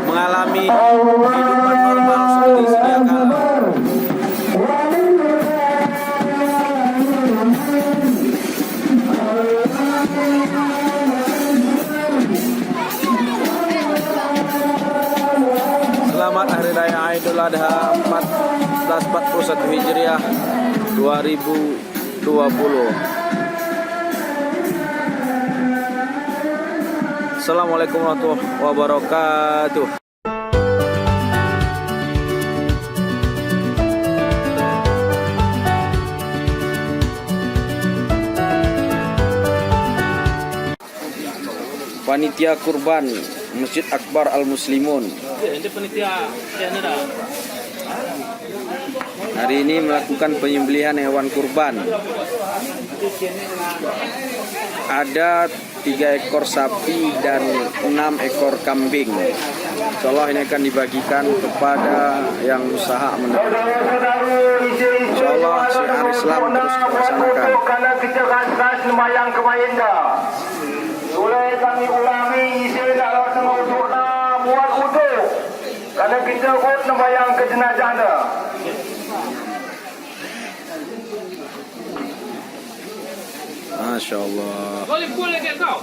mengalami kehidupan normal seperti sedia kala. Selamat Hari Raya Idul Adha 1441 Hijriah 2020. Assalamualaikum warahmatullahi wabarakatuh. Panitia kurban Masjid Akbar Al Muslimun hari ini melakukan penyembelihan hewan kurban. Ada 3 ekor sapi dan 6 ekor kambing. Insyaallah ini akan dibagikan kepada yang usaha menarik. Insyaallah syiar Islam terus dilaksanakan. Mulai kami ulangi isi nak tengah untuk buat utuh. Karena kita pun sembahyang ke jenazah anda. Masya Allah. Boleh ke kau?